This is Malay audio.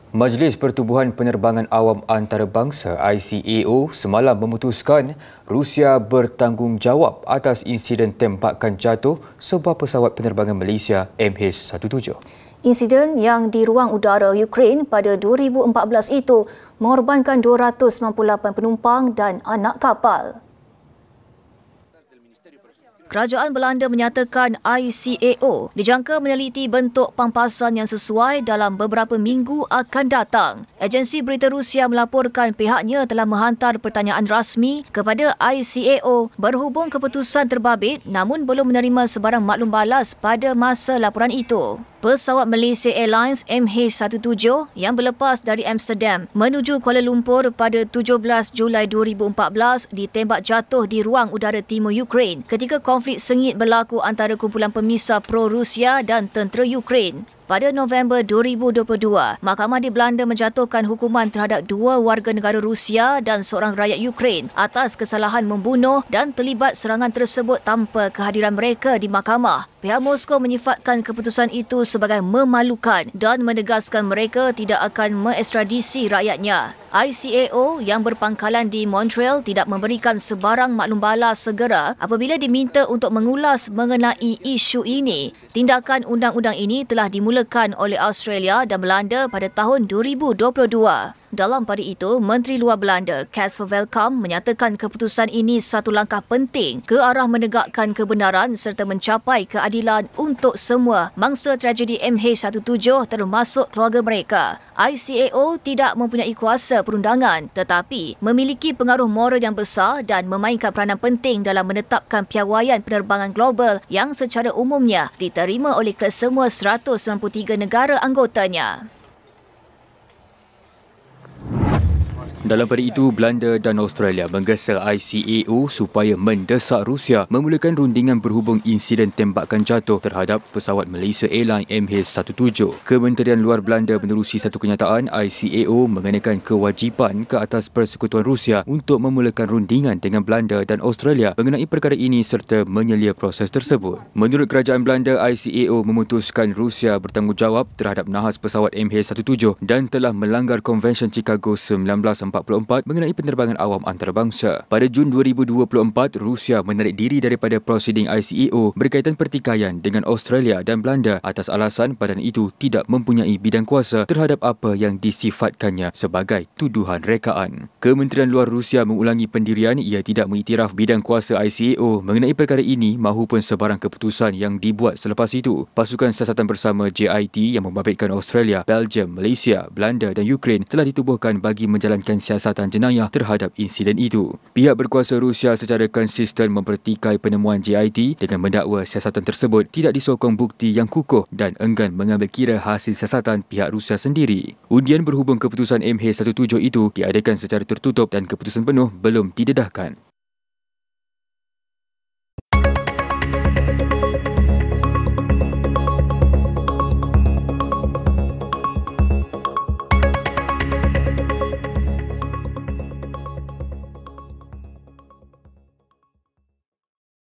Majlis Pertubuhan Penerbangan Awam Antarabangsa ICAO semalam memutuskan Rusia bertanggungjawab atas insiden tembakan jatuh sebuah pesawat penerbangan Malaysia MH17. Insiden yang di ruang udara Ukraine pada 2014 itu mengorbankan 298 penumpang dan anak kapal. Kerajaan Belanda menyatakan ICAO dijangka meneliti bentuk pampasan yang sesuai dalam beberapa minggu akan datang. Agensi berita Rusia melaporkan pihaknya telah menghantar pertanyaan rasmi kepada ICAO berhubung keputusan terbabit namun belum menerima sebarang maklum balas pada masa laporan itu. Pesawat Malaysia Airlines MH17 yang berlepas dari Amsterdam menuju Kuala Lumpur pada 17 Julai 2014 ditembak jatuh di ruang udara timur Ukraine ketika konflik sengit berlaku antara kumpulan pemisah pro-Rusia dan tentera Ukraine. Pada November 2022, Mahkamah di Belanda menjatuhkan hukuman terhadap 2 warga negara Rusia dan seorang rakyat Ukraine atas kesalahan membunuh dan terlibat serangan tersebut tanpa kehadiran mereka di mahkamah. Pihak Moskow menyifatkan keputusan itu sebagai memalukan dan menegaskan mereka tidak akan mengekstradisi rakyatnya. ICAO yang berpangkalan di Montreal tidak memberikan sebarang maklum balas segera apabila diminta untuk mengulas mengenai isu ini. Tindakan undang-undang ini telah dimulakan oleh Australia dan Belanda pada tahun 2022. Dalam pada itu, Menteri Luar Belanda, Casper Velkamp, menyatakan keputusan ini satu langkah penting ke arah menegakkan kebenaran serta mencapai keadilan untuk semua mangsa tragedi MH17 termasuk keluarga mereka. ICAO tidak mempunyai kuasa perundangan tetapi memiliki pengaruh moral yang besar dan memainkan peranan penting dalam menetapkan piawaian penerbangan global yang secara umumnya diterima oleh kesemua 193 negara anggotanya. Dalam pada itu, Belanda dan Australia menggesa ICAO supaya mendesak Rusia memulakan rundingan berhubung insiden tembakan jatuh terhadap pesawat Malaysia Airlines MH17. Kementerian Luar Belanda menerusi satu kenyataan ICAO mengenakan kewajipan ke atas Persekutuan Rusia untuk memulakan rundingan dengan Belanda dan Australia mengenai perkara ini serta menyelia proses tersebut. Menurut Kerajaan Belanda, ICAO memutuskan Rusia bertanggungjawab terhadap nahas pesawat MH17 dan telah melanggar Konvensyen Chicago 1944 mengenai penerbangan awam antarabangsa. Pada Jun 2024, Rusia menarik diri daripada prosiding ICAO berkaitan pertikaian dengan Australia dan Belanda atas alasan badan itu tidak mempunyai bidang kuasa terhadap apa yang disifatkannya sebagai tuduhan rekaan. Kementerian Luar Rusia mengulangi pendirian ia tidak mengiktiraf bidang kuasa ICAO mengenai perkara ini mahupun sebarang keputusan yang dibuat selepas itu. Pasukan siasatan bersama JIT yang membabitkan Australia, Belgium, Malaysia, Belanda dan Ukraine telah ditubuhkan bagi menjalankan siasatan jenayah terhadap insiden itu. Pihak berkuasa Rusia secara konsisten mempertikai penemuan JIT dengan mendakwa siasatan tersebut tidak disokong bukti yang kukuh dan enggan mengambil kira hasil siasatan pihak Rusia sendiri. Undian berhubung keputusan MH17 itu diadakan secara tertutup dan keputusan penuh belum didedahkan.